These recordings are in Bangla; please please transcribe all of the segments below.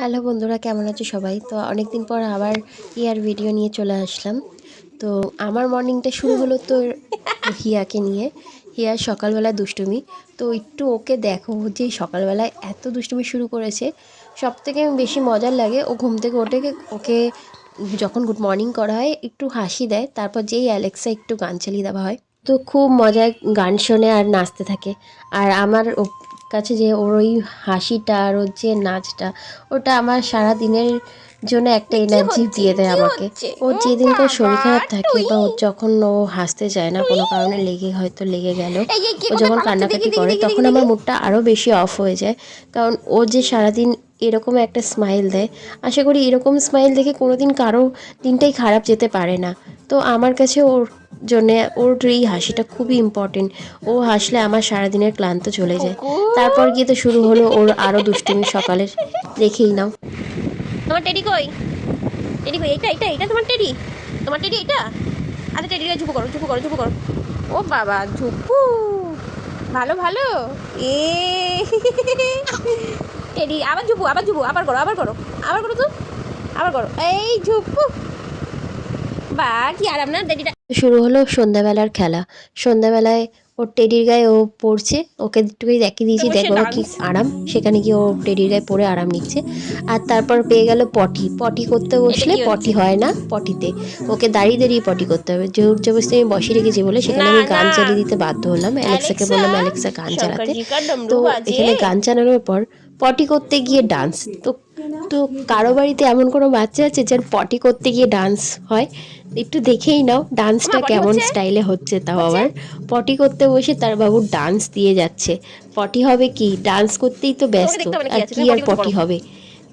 হ্যালো বন্ধুরা, কেমন আছো সবাই? তো অনেকদিন পর আবার হিয়ার ভিডিও নিয়ে চলে আসলাম। তো আমার মর্নিংটা শুরু হলো তো হিয়াকে নিয়ে। হিয়ার সকালবেলা দুষ্টুমি। তো একটু ওকে দেখো, ও যে সকালবেলায় এত দুষ্টুমি শুরু করেছে। সবথেকে বেশি মজার লাগে ও ঘুম থেকে ওঠে, ওকে যখন গুড মর্নিং করা হয় একটু হাসি দেয়, তারপর যেই অ্যালেক্সা একটু গান চালিয়ে দেওয়া হয়, তো খুব মজায় গান শোনে আর নাচতে থাকে। আর আমার কাছে যে ওর ওই হাসিটা আর ওর যে নাচটা, ওটা আমার সারা দিনের জন্য একটা এনার্জি দিয়ে দেয় আমাকে। ওর যেদিনকার শরীর খারাপ থাকে বা ওর যখন ও হাসতে চায় না, কোনো কারণে হয়তো লেগে গেল, ও যখন কান্নাকাটি করে, তখন আমার মুডটা আরও বেশি অফ হয়ে যায়। কারণ ও যে সারাদিন এরকম একটা স্মাইল দেয়, আশা করি এরকম স্মাইল দেখে কোনো দিন কারো দিনটাই খারাপ যেতে পারে না। তো আমার কাছে ওর জন্যে ওর এই হাসিটা খুবই ইম্পর্টেন্ট। ও হাসলে আমার সারাদিনের ক্লান্ত চলে যায়। তারপর গিয়ে তো শুরু হলো ওর আরও দুষ্টুমি সকালের, দেখেই নাও। তোমার টেডি কই? টেডি কই? এটা এটা এটা তোমার টেডি? তোমার টেডি এটা? আচ্ছা, টেডিটা ঝুপু করো, ঝুপু করো, ঝুপু করো। ও বাবা, ঝুপু ভালো ভালো। এ টেডি আবার ঝুপু, আবার ঝুপু, আবার করো, আবার করো, আবার করো তো, আবার করো। এই ঝুপু, বা কি আরাম না টেডিটা। শুরু হলো সন্ধ্যাবেলার খেলা। সন্ধ্যাবেলায় ওর টেডির গায়ে ও পড়ছে, ওকে একটুখানি দেখিয়ে দিয়েছি, দেখ বাবা কি আরাম। সেখানে গিয়ে ও টেডির গায়ে পড়ে আরাম নিচ্ছে। আর তারপর পেয়ে গেল পটি। পটি করতে বসলে পটি হয় না পটিতে, ওকে দাঁড়িয়ে দাঁড়িয়ে পটি করতে হবে। জোর জবরদস্তি আমি বসিয়ে রেখেছি বলে সেখানে না আমি গান না, চালিয়ে দিতে বাধ্য হলাম। অ্যালেক্সাকে অ্যালেক্সা, বললাম অ্যালেক্সা গান চালাতে। শঙ্করজি কা ডমরু তো বাজে। এখানে গান চালানোর পর পটি করতে গিয়ে ডান্স। তো তো কারো বাড়িতে এমন কোনো বাচ্চা আছে যার পটি করতে গিয়ে ডান্স হয়? একটু দেখেই নাও ডান্সটা ওমা, পটি কেমন হচ্ছে, স্টাইলে হচ্ছে। তাও হচ্ছে। আবার পটি করতে বসে তার বাবু ডান্স দিয়ে যাচ্ছে। পটি হবে কি, ডান্স করতেই তো তোমাকে ব্যস্ত। দেখতে হবে না, কি আর আছে, কি তুমি আর পটি করতে পটি পারো। হবে?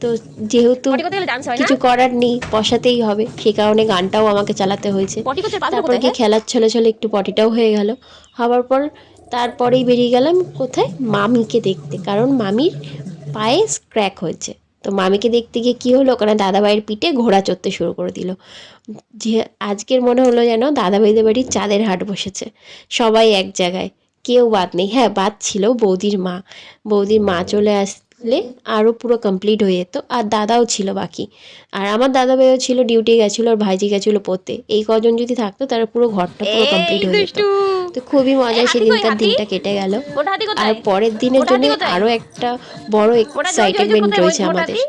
তো যেহেতু পটি করতে গেলে ডান্স হয় না? কিছু করার নেই, বসাতেই হবে, সে কারণে গানটাও আমাকে চালাতে হয়েছে। পটি করতে বাথরুম তারপর কোথায়? গিয়ে হ্যাঁ, খেলার ছলে ছলে একটু পটিটাও হয়ে গেল। হওয়ার পর তারপরেই বেরিয়ে গেলাম কোথায়, মামিকে দেখতে, কারণ মামির পায়ে ক্র্যাক হয়েছে। তো মামিকে দেখতে গিয়ে কী হলো, ওখানে দাদাভাইয়ের পিঠে ঘোড়া চড়তে শুরু করে দিল। যে আজকের মনে হলো যেন দাদাভাইদের বাড়ির চাঁদের হাট বসেছে, সবাই এক জায়গায়, কেউ বাদ নেই। হ্যাঁ, বাদ ছিল বৌদির মা। বৌদির মা চলে আসলে আরও পুরো কমপ্লিট হয়ে যেত। আর দাদাও ছিল বাকি, আর আমার দাদাভাইও ছিল, ডিউটি গেছিলো, আর ভাইজি গেছিলো পড়তে। এই কজন যদি থাকতো তারা পুরো ঘরটা পুরো এই কমপ্লিট হয়ে যেত। দুষ্টু। তো খুবই এই মজায় হাতি কই, সেদিনকার হাতি? দিনটা কেটে গেল। মোটা হাতি আর কোথায়? পরের দিনের মোটা জন্য হাতি কোথায়? আরও একটা বড় মোটা যে ওই যে ওই যে এক্সাইটেডমেন্ট কোথায়, ওই রয়েছে মোটা আমাদের। হাতি?